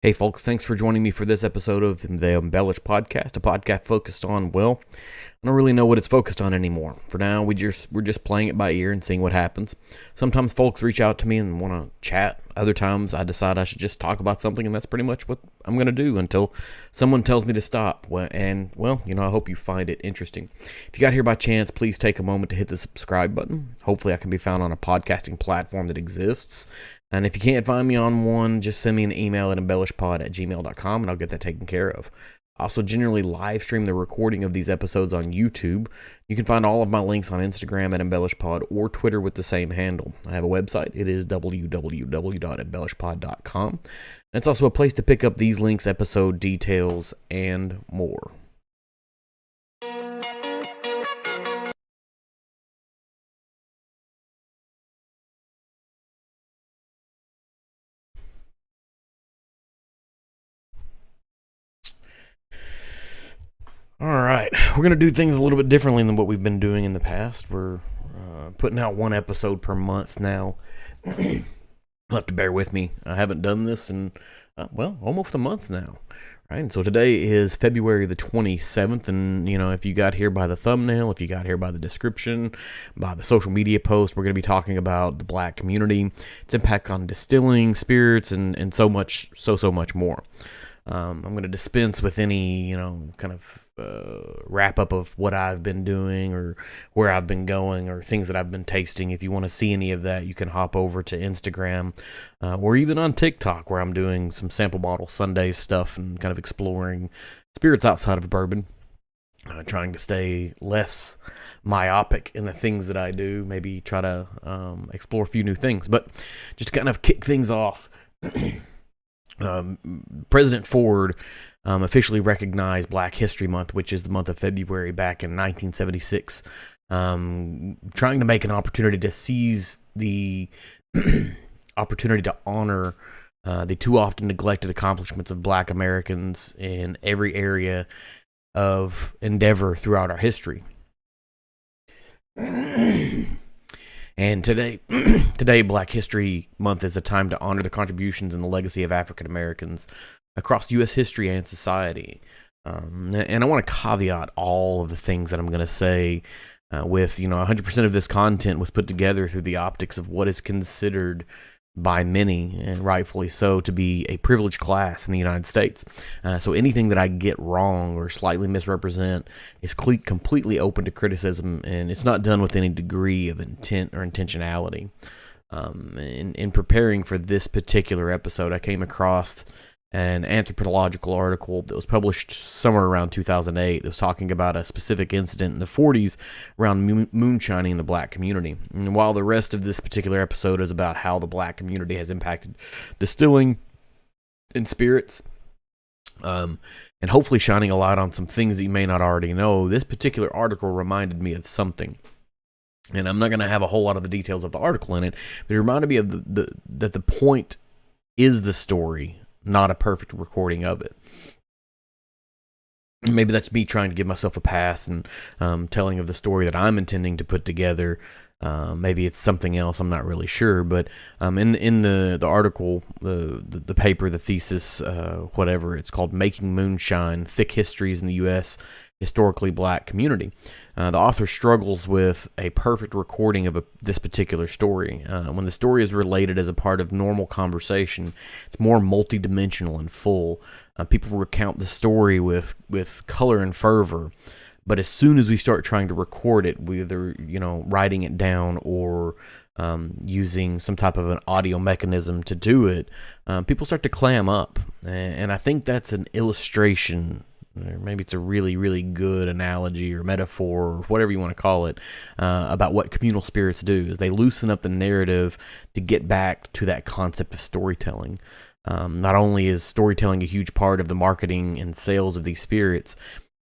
Hey folks, thanks for joining me for this episode of the Embellish Podcast, a podcast focused on, well, I don't really know what it's focused on anymore. For now, we're just playing it by ear and seeing what happens. Sometimes folks reach out to me and want to chat. Other times I decide I should just talk about something, and that's pretty much what I'm going to do until someone tells me to stop. I hope you find it interesting. If you got here by chance, please take a moment to hit the subscribe button. Hopefully I can be found on a podcasting platform that exists. And if you can't find me on one, just send me an email at embellishpod@gmail.com and I'll get that taken care of. I also generally live stream the recording of these episodes on YouTube. You can find all of my links on Instagram at embellishpod or Twitter with the same handle. I have a website. It is www.embellishpod.com. It's also a place to pick up these links, episode details, and more. All right, we're going to do things a little bit differently than what we've been doing in the past. We're putting out one episode per month now. You'll have to bear with me. I haven't done this in, almost a month now. Right, and so today is February the 27th, and, if you got here by the thumbnail, if you got here by the description, by the social media post, we're going to be talking about the black community, its impact on distilling, spirits, and so much more. I'm going to dispense with any, kind of wrap up of what I've been doing or where I've been going or things that I've been tasting. If you want to see any of that, you can hop over to Instagram or even on TikTok, where I'm doing some sample bottle Sunday stuff and kind of exploring spirits outside of bourbon. Trying to stay less myopic in the things that I do, maybe try to explore a few new things. But just to kind of kick things off, President Ford officially recognized Black History Month, which is the month of February, back in 1976, trying to make an opportunity to seize the opportunity to honor the too often neglected accomplishments of Black Americans in every area of endeavor throughout our history. And today, Black History Month is a time to honor the contributions and the legacy of African Americans across U.S. history and society. And I want to caveat all of the things that I'm going to say with, 100% of this content was put together through the optics of what is considered by many, and rightfully so, to be a privileged class in the United States. So anything that I get wrong or slightly misrepresent is completely open to criticism, and it's not done with any degree of intent or intentionality. In preparing for this particular episode, I came across an anthropological article that was published somewhere around 2008 that was talking about a specific incident in the 40s around moonshining in the Black community. And while the rest of this particular episode is about how the Black community has impacted distilling and spirits, and hopefully shining a light on some things that you may not already know, this particular article reminded me of something. And I'm not going to have a whole lot of the details of the article in it, but it reminded me of that the point is the story, not a perfect recording of it. Maybe that's me trying to give myself a pass and telling of the story that I'm intending to put together. Maybe it's something else, I'm not really sure. But in the article, the paper, the thesis, whatever, it's called Making Moonshine, Thick Histories in the U.S. Historically Black Community. The author struggles with a perfect recording of this particular story. When the story is related as a part of normal conversation, it's more multidimensional and full. People recount the story with color and fervor, but as soon as we start trying to record it, whether writing it down or using some type of an audio mechanism to do it, people start to clam up, and I think that's an illustration. Or maybe it's a really, really good analogy or metaphor or whatever you want to call it, about what communal spirits do, is they loosen up the narrative to get back to that concept of storytelling. Not only is storytelling a huge part of the marketing and sales of these spirits,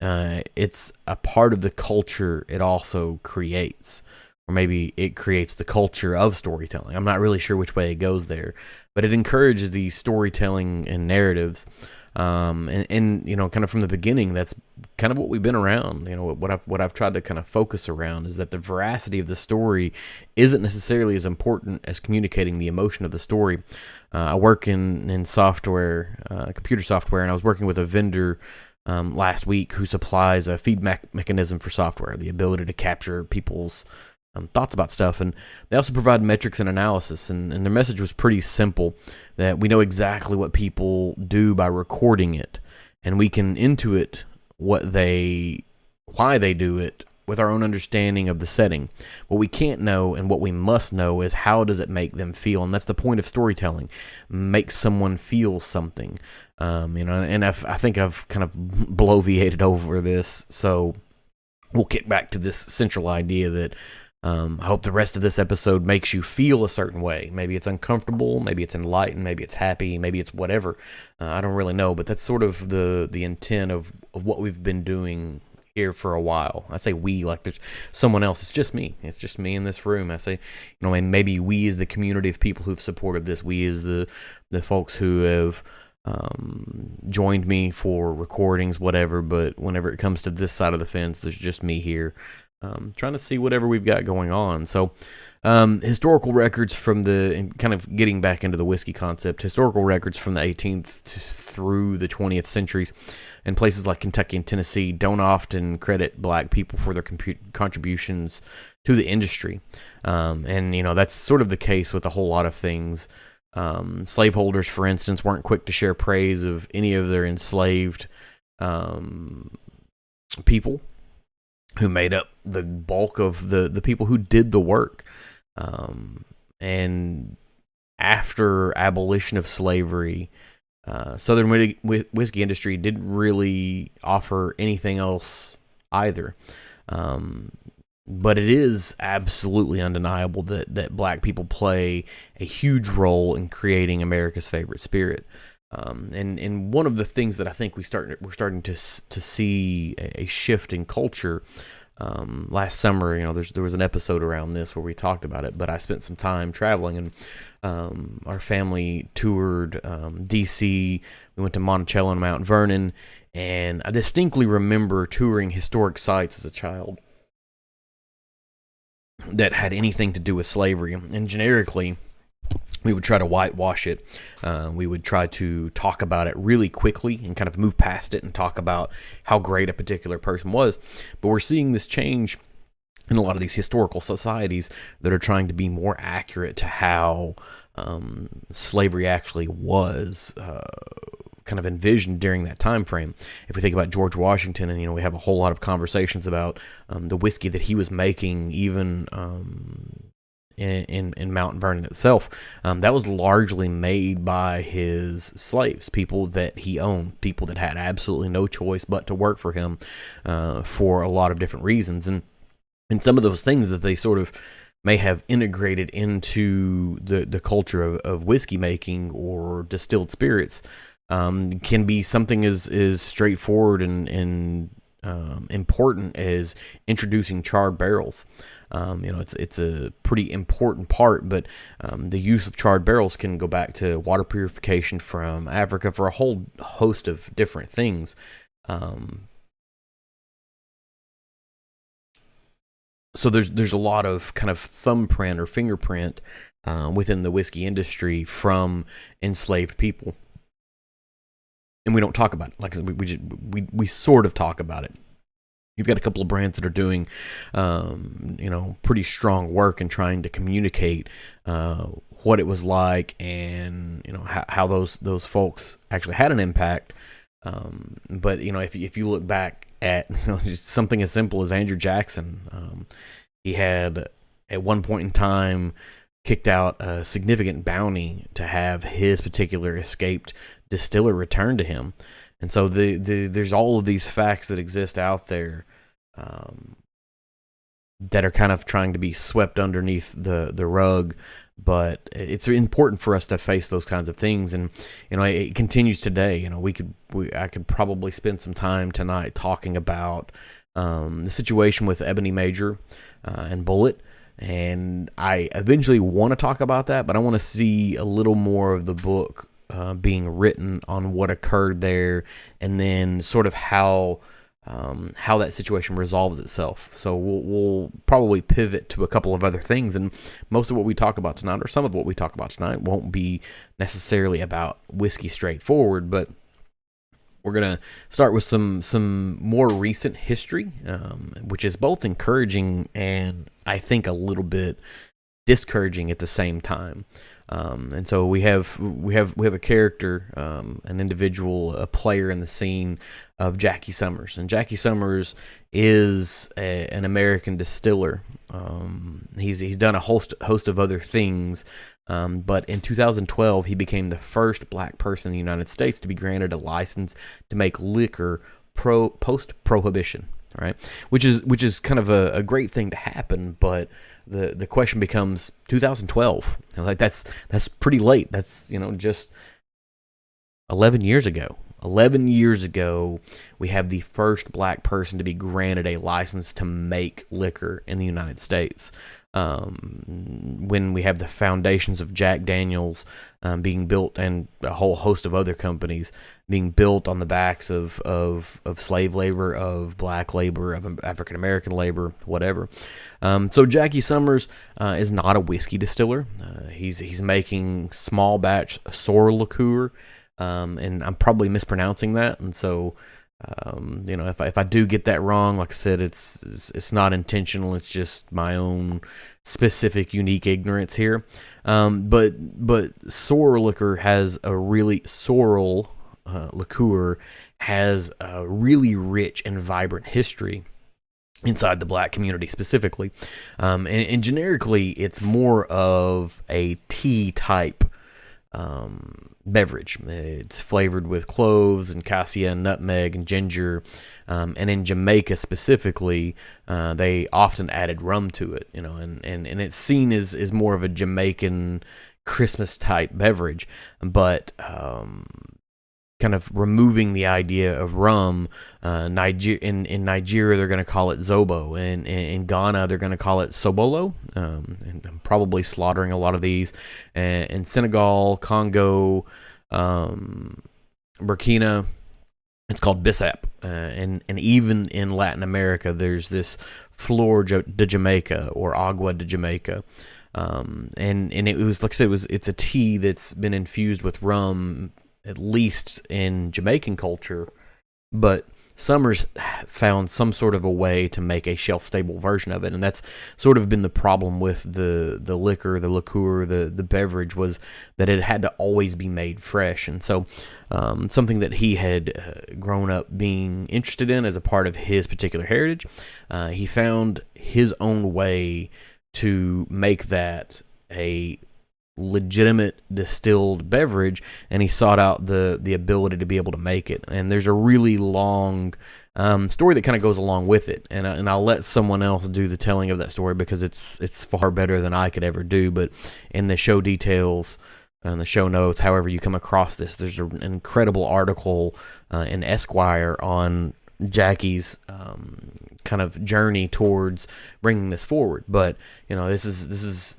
it's a part of the culture it also creates. Or maybe it creates the culture of storytelling. I'm not really sure which way it goes there, but it encourages these storytelling and narratives And kind of from the beginning, that's kind of what we've been around. What I've tried to kind of focus around is that the veracity of the story isn't necessarily as important as communicating the emotion of the story. I work in software, computer software, and I was working with a vendor last week who supplies a feedback mechanism for software, the ability to capture people's thoughts about stuff. And they also provide metrics and analysis. And their message was pretty simple, that we know exactly what people do by recording it, and we can intuit why they do it with our own understanding of the setting. What we can't know and what we must know is how does it make them feel. And that's the point of storytelling. Make someone feel something. And I think I've kind of bloviated over this, so we'll get back to this central idea that I hope the rest of this episode makes you feel a certain way. Maybe it's uncomfortable, maybe it's enlightened, maybe it's happy, maybe it's whatever. I don't really know, but that's sort of the intent of what we've been doing here for a while. I say we like there's someone else. It's just me. It's just me in this room. I say, and maybe we as the community of people who've supported this, we as the folks who have joined me for recordings, whatever. But whenever it comes to this side of the fence, there's just me here. Trying to see whatever we've got going on. So, historical records from and kind of getting back into the whiskey concept, historical records from the 18th through the 20th centuries in places like Kentucky and Tennessee don't often credit black people for their contributions to the industry. And that's sort of the case with a whole lot of things. Slaveholders, for instance, weren't quick to share praise of any of their enslaved people who made up the bulk of the people who did the work. And after abolition of slavery, Southern whiskey industry didn't really offer anything else either. But it is absolutely undeniable that black people play a huge role in creating America's favorite spirit. And one of the things that I think we're starting to see a shift in culture. Last summer, there was an episode around this where we talked about it, but I spent some time traveling, and our family toured DC. We went to Monticello and Mount Vernon, and I distinctly remember touring historic sites as a child that had anything to do with slavery. And generically, we would try to whitewash it. We would try to talk about it really quickly and kind of move past it and talk about how great a particular person was. But we're seeing this change in a lot of these historical societies that are trying to be more accurate to how slavery actually was kind of envisioned during that time frame. If we think about George Washington, and we have a whole lot of conversations about the whiskey that he was making, even in Mount Vernon itself, that was largely made by his slaves, people that he owned, people that had absolutely no choice but to work for him for a lot of different reasons. And some of those things that they sort of may have integrated into the culture of whiskey making or distilled spirits can be something as straightforward and important as introducing charred barrels. It's a pretty important part, but the use of charred barrels can go back to water purification from Africa for a whole host of different things. So there's a lot of kind of thumbprint or fingerprint within the whiskey industry from enslaved people, and we don't talk about it. Like I said, we sort of talk about it. You've got a couple of brands that are doing, pretty strong work in trying to communicate what it was like, and how those folks actually had an impact. But if you look back at just something as simple as Andrew Jackson, he had at one point in time kicked out a significant bounty to have his particular escaped distiller returned to him. And so there's all of these facts that exist out there that are kind of trying to be swept underneath the rug. But it's important for us to face those kinds of things, and it continues today. I could probably spend some time tonight talking about the situation with Ebony Major and Bullet, and I eventually want to talk about that, but I want to see a little more of the book being written on what occurred there, and then sort of how that situation resolves itself. So we'll probably pivot to a couple of other things, and most of what we talk about tonight, or some of what we talk about tonight, won't be necessarily about whiskey straightforward, but we're going to start with some more recent history, which is both encouraging and I think a little bit discouraging at the same time. And so we have a character, an individual, a player in the scene of Jackie Summers, and Jackie Summers is an American distiller. He's done a host of other things, but in 2012 he became the first black person in the United States to be granted a license to make liquor post prohibition. All right, which is kind of a great thing to happen, but the question becomes 2012. Like that's pretty late. That's just 11 years ago. 11 years ago, we have the first black person to be granted a license to make liquor in the United States. When we have the foundations of Jack Daniels being built, and a whole host of other companies being built on the backs of slave labor, of black labor, of African American labor, whatever. So Jackie Summers is not a whiskey distiller. He's making small batch sorrel liqueur, and I'm probably mispronouncing that, and so. If I do get that wrong, like I said, it's not intentional. It's just my own specific, unique ignorance here. But sorrel liquor has a really liqueur has a really rich and vibrant history inside the black community specifically, and generically, it's more of a tea type beverage. It's flavored with cloves and cassia and nutmeg and ginger, and in Jamaica specifically, they often added rum to it. And it's seen as more of a Jamaican Christmas type beverage, but kind of removing the idea of rum. In Nigeria, they're going to call it zobo, and in Ghana, they're going to call it sobolo. And I'm probably slaughtering a lot of these. In Senegal, Congo, Burkina, it's called Bissap. And even in Latin America, there's this Flor de Jamaica or Agua de Jamaica. And it was, like I said, it's a tea that's been infused with rum, at least in Jamaican culture, but Summers found some sort of a way to make a shelf-stable version of it, and that's sort of been the problem with the liquor, the liqueur, the beverage, was that it had to always be made fresh. And so something that he had grown up being interested in as a part of his particular heritage, he found his own way to make that a legitimate distilled beverage, and he sought out the ability to be able to make it. And there's a really long story that kind of goes along with it, and I'll let someone else do the telling of that story because it's far better than I could ever do. But in the show details and the show notes, however you come across this, there's an incredible article in Esquire on Jackie's kind of journey towards bringing this forward. But this is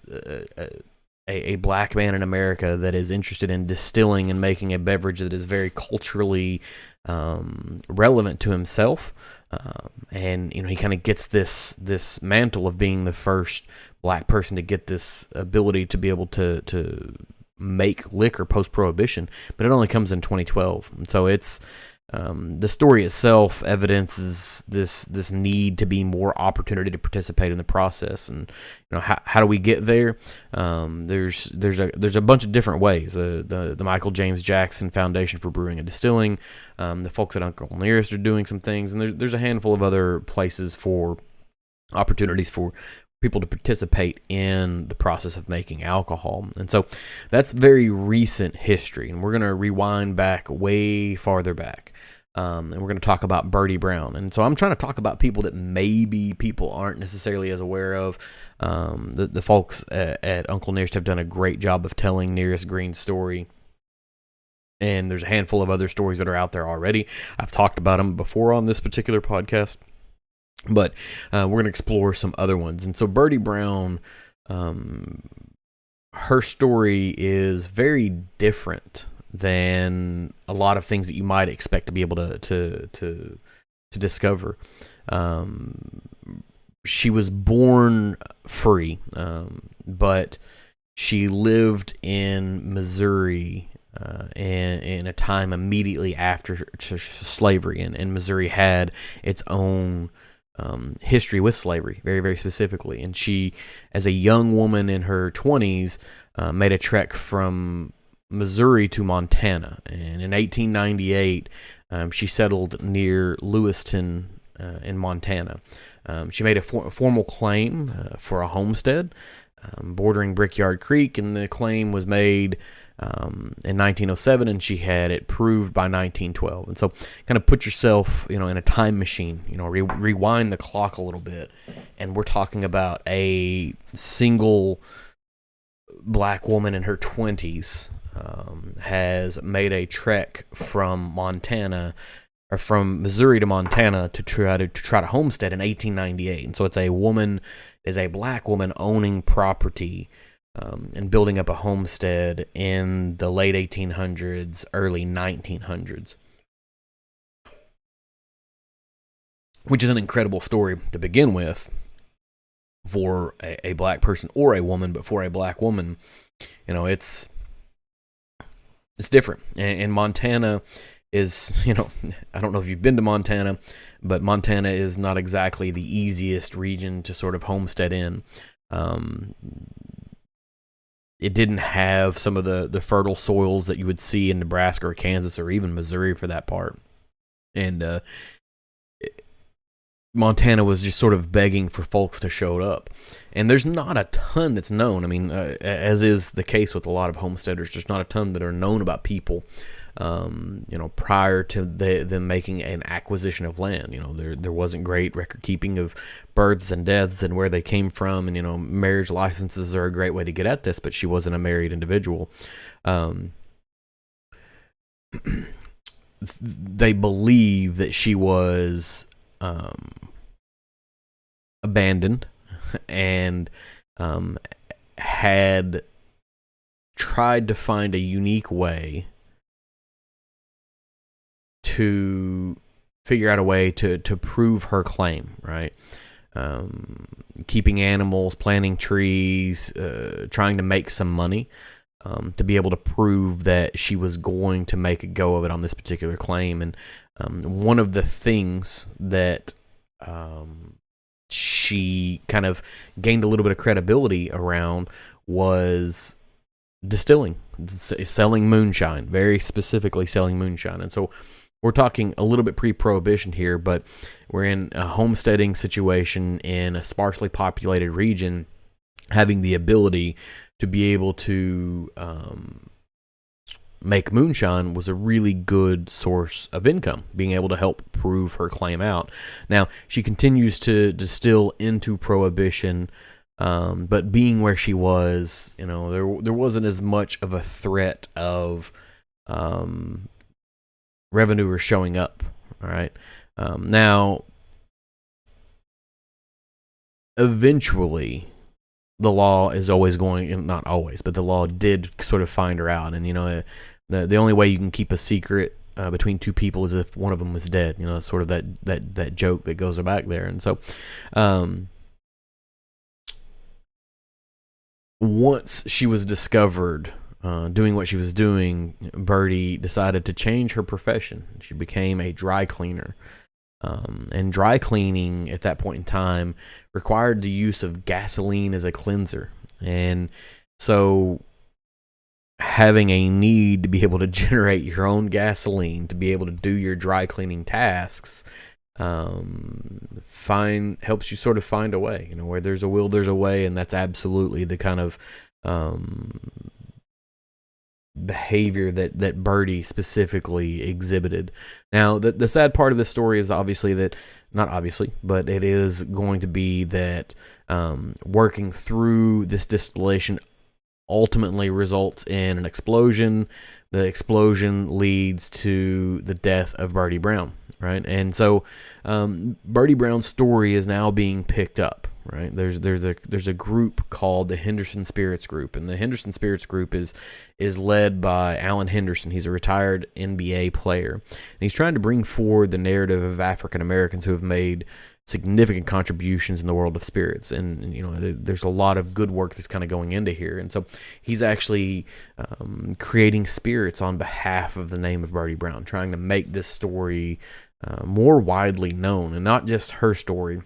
a black man in America that is interested in distilling and making a beverage that is very culturally relevant to himself, and he kind of gets this mantle of being the first black person to get this ability to be able to make liquor post prohibition, but it only comes in 2012, and so it's. The story itself evidences this need to be more opportunity to participate in the process, and how do we get there? There's a bunch of different ways. The Michael James Jackson Foundation for Brewing and Distilling, the folks at Uncle Nearest are doing some things, and there's a handful of other places for opportunities for people to participate in the process of making alcohol. And so that's very recent history, and we're going to rewind back way farther back. And we're going to talk about Bertie Brown. And so I'm trying to talk about people that maybe people aren't necessarily as aware of. The folks at Uncle Nearest have done a great job of telling Nearest Green's story. And there's a handful of other stories that are out there already. I've talked about them before on this particular podcast. But we're going to explore some other ones. And so Bertie Brown, her story is very different than a lot of things that you might expect to be able to discover. She was born free, but she lived in Missouri in a time immediately after slavery, and Missouri had its own history with slavery, very, very specifically. And she, as a young woman in her 20s, made a trek from Missouri to Montana. And in 1898, she settled near Lewiston in Montana. She made a formal claim for a homestead bordering Brickyard Creek, and the claim was made in 1907, and she had it proved by 1912. And so kind of put yourself, in a time machine, rewind the clock a little bit, and we're talking about a single black woman in her 20s has made a trek from Missouri to Montana to try to homestead in 1898. And so it's a black woman owning property and building up a homestead in the late 1800s, early 1900s, which is an incredible story to begin with for a black person or a woman. But for a black woman, it's different. And Montana is, I don't know if you've been to Montana, but Montana is not exactly the easiest region to sort of homestead in. It didn't have some of the fertile soils that you would see in Nebraska or Kansas or even Missouri for that part. And Montana was just sort of begging for folks to show up. And there's not a ton that's known. I mean, as is the case with a lot of homesteaders, there's not a ton that are known about people, prior to them making an acquisition of land. There wasn't great record keeping of births and deaths and where they came from. And, marriage licenses are a great way to get at this, but she wasn't a married individual. They believe that she was abandoned and had tried to find a unique way to figure out a way to prove her claim, right? Keeping animals, planting trees, trying to make some money to be able to prove that she was going to make a go of it on this particular claim. And one of the things that she kind of gained a little bit of credibility around was distilling, selling moonshine, very specifically selling moonshine. And so we're talking a little bit pre-prohibition here, but we're in a homesteading situation in a sparsely populated region, having the ability to be able to make moonshine was a really good source of income, being able to help prove her claim out. Now, she continues to distill into prohibition, but being where she was, there wasn't as much of a threat of revenue showing up. All right. Now, eventually, the law is always going, not always, but the law did sort of find her out. And, the only way you can keep a secret between two people is if one of them was dead. It's sort of that joke that goes back there. And so, once she was discovered doing what she was doing, Birdie decided to change her profession. She became a dry cleaner. And dry cleaning at that point in time required the use of gasoline as a cleanser. And so having a need to be able to generate your own gasoline to be able to do your dry cleaning tasks helps you sort of find a way. Where there's a will, there's a way, and that's absolutely the kind of behavior that Birdie specifically exhibited. Now, the sad part of this story is obviously that, not obviously, but it is going to be that working through this distillation ultimately results in an explosion. The explosion leads to the death of Birdie Brown, right? And so Birdie Brown's story is now being picked up. right? There's a group called the Henderson Spirits Group, and the Henderson Spirits Group is led by Alan Henderson. He's a retired NBA player, and he's trying to bring forward the narrative of African Americans who have made significant contributions in the world of spirits. And there's a lot of good work that's kind of going into here. And so he's actually creating spirits on behalf of the name of Birdie Brown, trying to make this story more widely known, and not just her story,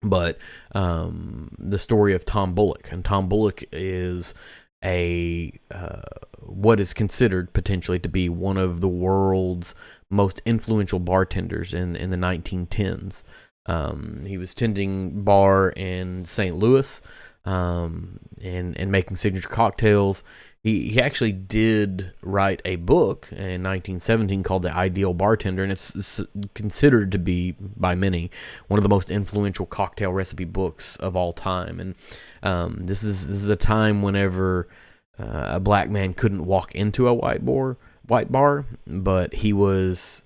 but the story of Tom Bullock. And Tom Bullock is what is considered potentially to be one of the world's most influential bartenders in the 1910s. He was tending bar in St. Louis and making signature cocktails. He actually did write a book in 1917 called The Ideal Bartender, and it's considered to be, by many, one of the most influential cocktail recipe books of all time. And this is a time whenever a black man couldn't walk into a white bar, but he was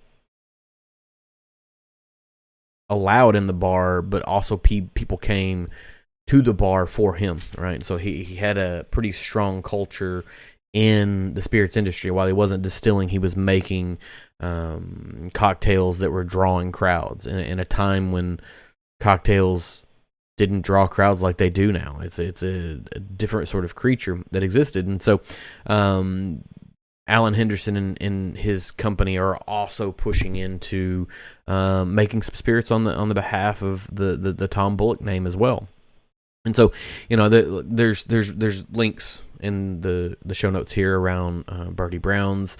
allowed in the bar, but also people came to the bar for him, right? So he had a pretty strong culture in the spirits industry. While he wasn't distilling, he was making cocktails that were drawing crowds in a time when cocktails didn't draw crowds like they do now. It's a different sort of creature that existed. And so Alan Henderson and his company are also pushing into making some spirits on the behalf of the Tom Bullock name as well. And so, there's links in the show notes here around Birdie Brown's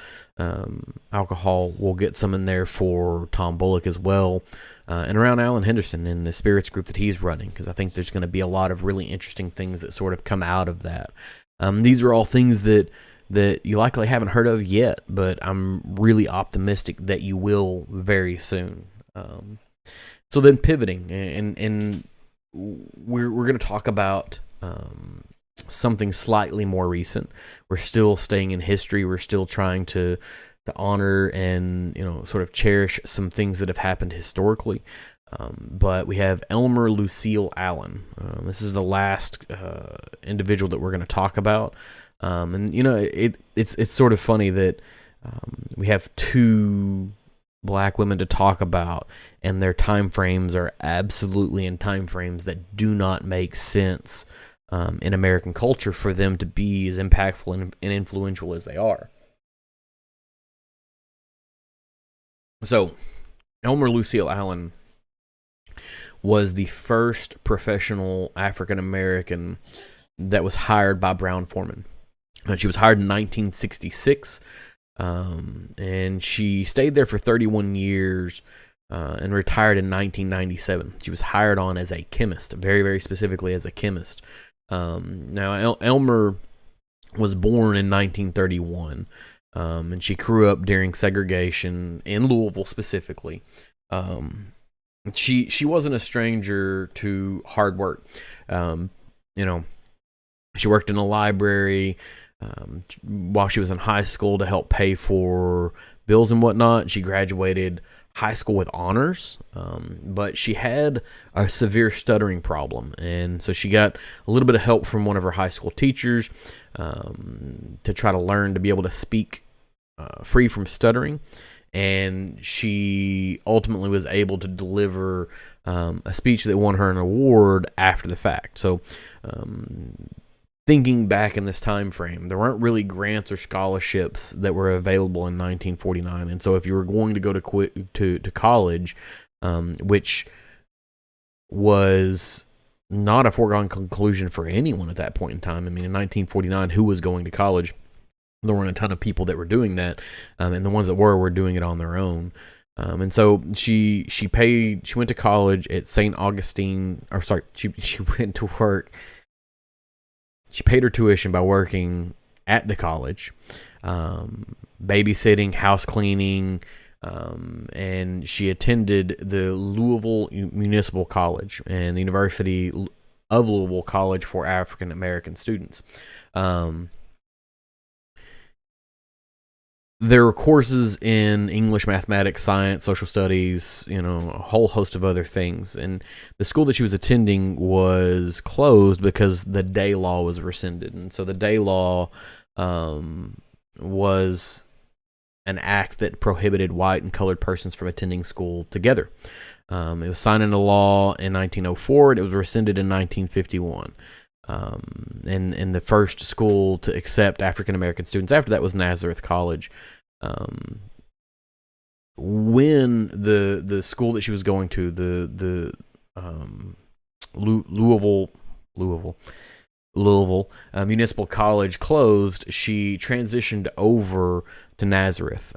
alcohol. We'll get some in there for Tom Bullock as well, and around Alan Henderson and the spirits group that he's running, because I think there's going to be a lot of really interesting things that sort of come out of that. These are all things that you likely haven't heard of yet, but I'm really optimistic that you will very soon. So then pivoting, and we're going to talk about something slightly more recent. We're still staying in history. We're still trying to honor and sort of cherish some things that have happened historically. But we have Elmer Lucille Allen. This is the last individual that we're going to talk about. And it's sort of funny that we have two black women to talk about, and their time frames are absolutely in time frames that do not make sense in American culture for them to be as impactful and influential as they are. So, Elmer Lucille Allen was the first professional African American that was hired by Brown-Forman. She was hired in 1966, and she stayed there for 31 years and retired in 1997. She was hired on as a chemist, very, very specifically as a chemist. Now, Elmer was born in 1931, and she grew up during segregation in Louisville specifically. She wasn't a stranger to hard work. She worked in a library while she was in high school to help pay for bills and whatnot. She graduated high school with honors, but she had a severe stuttering problem, and so she got a little bit of help from one of her high school teachers to try to learn to be able to speak free from stuttering, and she ultimately was able to deliver a speech that won her an award after the fact. So thinking back in this time frame, there weren't really grants or scholarships that were available in 1949, and so if you were going to go to college, which was not a foregone conclusion for anyone at that point in time. I mean, in 1949, who was going to college? There weren't a ton of people that were doing that, and the ones that were doing it on their own. And so she went to college at St. Augustine, she went to work. She paid her tuition by working at the college, babysitting, house cleaning, and she attended the Louisville Municipal College and the University of Louisville College for African American students. there were courses in English, mathematics, science, social studies, a whole host of other things. And the school that she was attending was closed because the day law was rescinded. And so the day law was an act that prohibited white and colored persons from attending school together. It was signed into law in 1904, and it was rescinded in 1951. And the first school to accept African American students after that was Nazareth College. When the school that she was going to, the Louisville Municipal College closed, she transitioned over to Nazareth.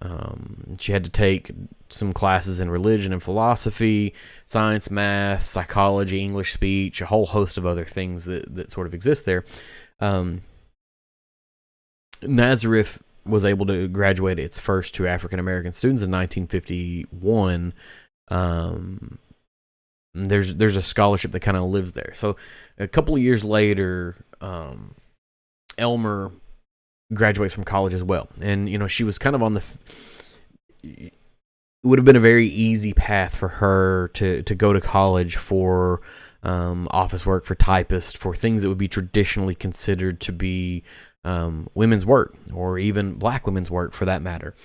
She had to take some classes in religion and philosophy, science, math, psychology, English speech, a whole host of other things that sort of exist there. Nazareth was able to graduate its first two African American students in 1951. There's a scholarship that kind of lives there. So a couple of years later, Elmer graduates from college as well. And, she was kind of on it would have been a very easy path for her to go to college for office work, for typist, for things that would be traditionally considered to be women's work, or even black women's work for that matter.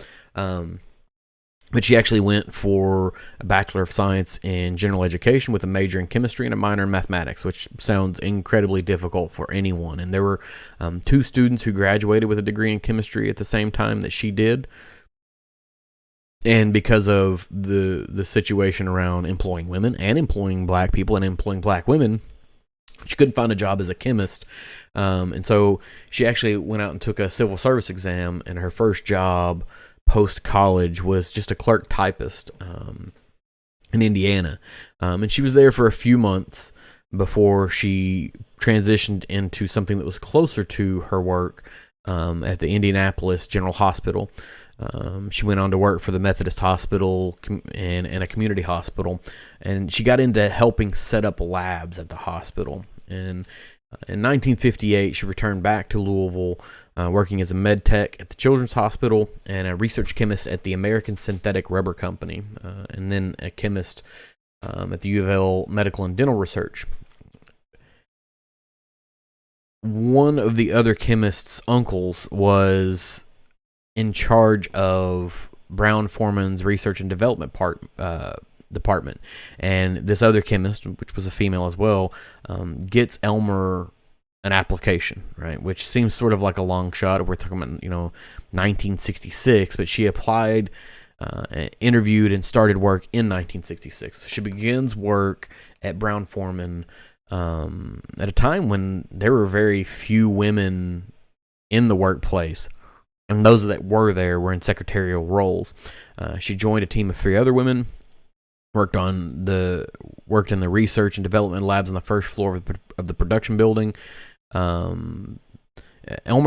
But she actually went for a Bachelor of Science in General Education with a major in chemistry and a minor in mathematics, which sounds incredibly difficult for anyone. And there were two students who graduated with a degree in chemistry at the same time that she did. And because of the situation around employing women and employing black people and employing black women, she couldn't find a job as a chemist. And so she actually went out and took a civil service exam, and her first job post-college was just a clerk typist in Indiana. And she was there for a few months before she transitioned into something that was closer to her work at the Indianapolis General Hospital. She went on to work for the Methodist Hospital and a community hospital, and she got into helping set up labs at the hospital. And in 1958, she returned back to Louisville, working as a med tech at the Children's Hospital and a research chemist at the American Synthetic Rubber Company, and then a chemist at the U of L Medical and Dental Research. One of the other chemist's uncles was in charge of Brown-Forman's research and development department, and this other chemist, which was a female as well, gets Elmer an application, right? Which seems sort of like a long shot. We're talking about 1966, but she applied, interviewed, and started work in 1966. So she begins work at Brown-Forman at a time when there were very few women in the workplace, and those that were there were in secretarial roles. She joined a team of 3 other women, worked in the research and development labs on the first floor of the production building. Elmer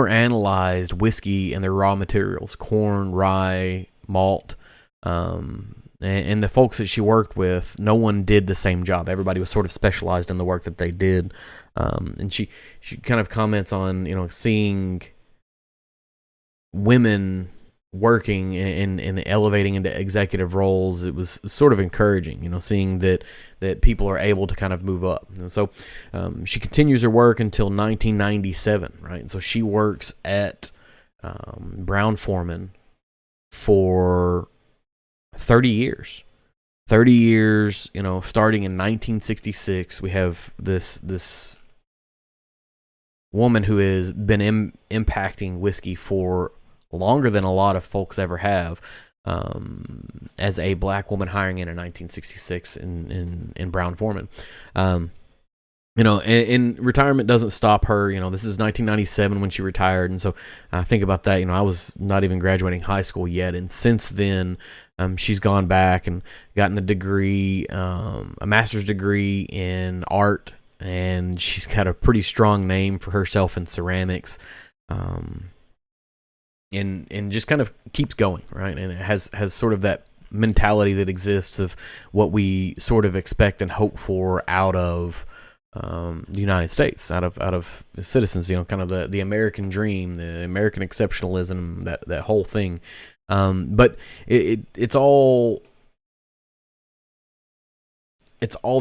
analyzed whiskey and their raw materials, corn, rye, malt, and the folks that she worked with, no one did the same job. Everybody was sort of specialized in the work that they did. And she kind of comments on, seeing women working and elevating into executive roles. It was sort of encouraging, seeing that people are able to kind of move up. And so she continues her work until 1997, right? And so she works at Brown-Forman for 30 years. 30 years, starting in 1966, we have this woman who has been impacting whiskey for longer than a lot of folks ever have, as a black woman hiring in 1966 in Brown-Forman. And retirement doesn't stop her. This is 1997 when she retired, and so I think about that. I was not even graduating high school yet, and since then, she's gone back and gotten a degree, a master's degree in art, and she's got a pretty strong name for herself in ceramics. And just kind of keeps going, right? And it has sort of that mentality that exists of what we sort of expect and hope for out of the United States, out of citizens, kind of the American dream, the American exceptionalism, that whole thing. But it's all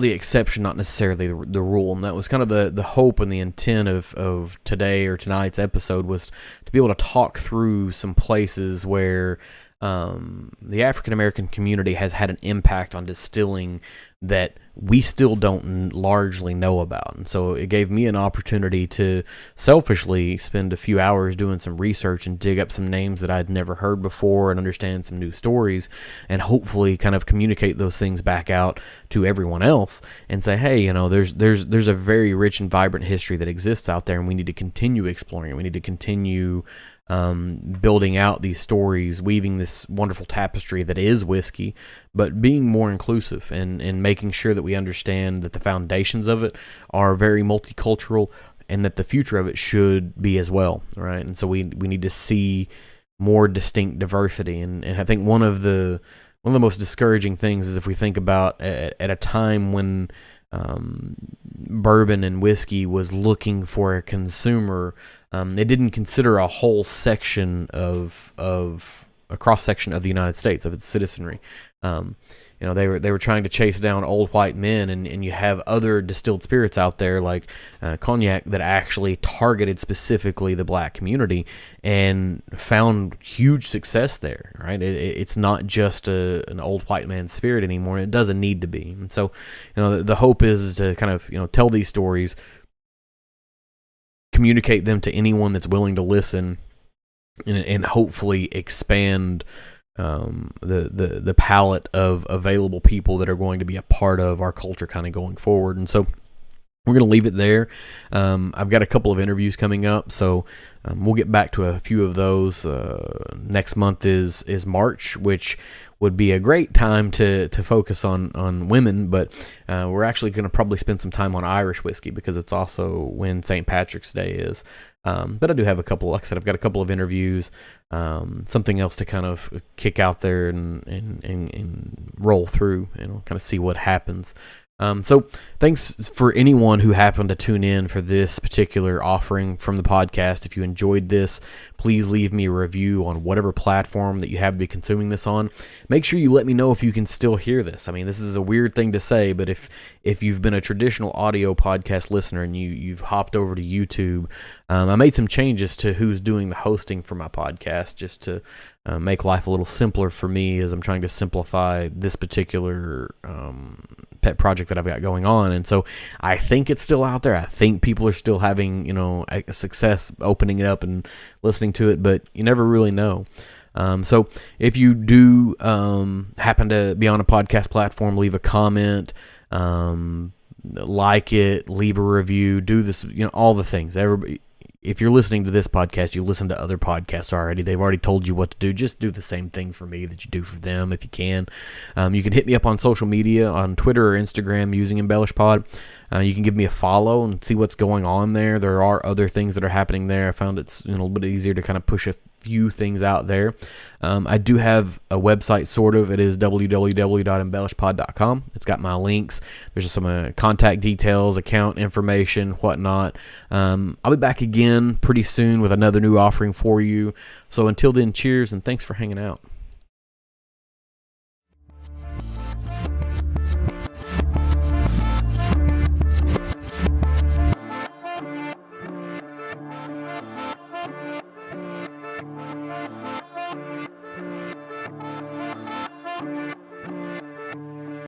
the exception, not necessarily the rule. And that was kind of the hope and the intent of today or tonight's episode, was to be able to talk through some places where the African American community has had an impact on distilling that we still don't largely know about. And so it gave me an opportunity to selfishly spend a few hours doing some research and dig up some names that I'd never heard before and understand some new stories, and hopefully kind of communicate those things back out to everyone else and say, hey, there's a very rich and vibrant history that exists out there, and we need to continue exploring it. We need to continue building out these stories, weaving this wonderful tapestry that is whiskey, but being more inclusive and making sure that we understand that the foundations of it are very multicultural, and that the future of it should be as well, right? And so we need to see more distinct diversity, and I think one of the most discouraging things is if we think about at a time when bourbon and whiskey was looking for a consumer, they didn't consider a whole section of a cross section of the United States, of its citizenry. They were trying to chase down old white men, and you have other distilled spirits out there like cognac that actually targeted specifically the black community and found huge success there. Right, it's not just an old white man's spirit anymore. It doesn't need to be. And so, the hope is to kind of tell these stories, communicate them to anyone that's willing to listen, and hopefully expand the palette of available people that are going to be a part of our culture kind of going forward. And so we're going to leave it there. I've got a couple of interviews coming up, so we'll get back to a few of those. Next month is March, which would be a great time to focus on women, but we're actually going to probably spend some time on Irish whiskey because it's also when St. Patrick's Day is. But I do have a couple, like I said, I've got a couple of interviews, something else to kind of kick out there and roll through, and kind of see what happens. So thanks for anyone who happened to tune in for this particular offering from the podcast. If you enjoyed this, please leave me a review on whatever platform that you have to be consuming this on. Make sure you let me know if you can still hear this. I mean, this is a weird thing to say, but if you've been a traditional audio podcast listener and you've hopped over to YouTube, I made some changes to who's doing the hosting for my podcast just to make life a little simpler for me as I'm trying to simplify this particular pet project that I've got going on. And so I think it's still out there. I think people are still having, a success opening it up and listening to it, but you never really know. So if you do happen to be on a podcast platform, leave a comment, like it, leave a review, do this, all the things. Everybody, if you're listening to this podcast, you listen to other podcasts already. They've already told you what to do. Just do the same thing for me that you do for them if you can. You can hit me up on social media, on Twitter or Instagram using EmbellishPod. You can give me a follow and see what's going on there. There are other things that are happening there. I found it's a little bit easier to kind of push a few things out there. I do have a website, sort of. It is www.embellishpod.com. It's got my links. There's just some contact details, account information, whatnot. I'll be back again pretty soon with another new offering for you. So until then, cheers and thanks for hanging out.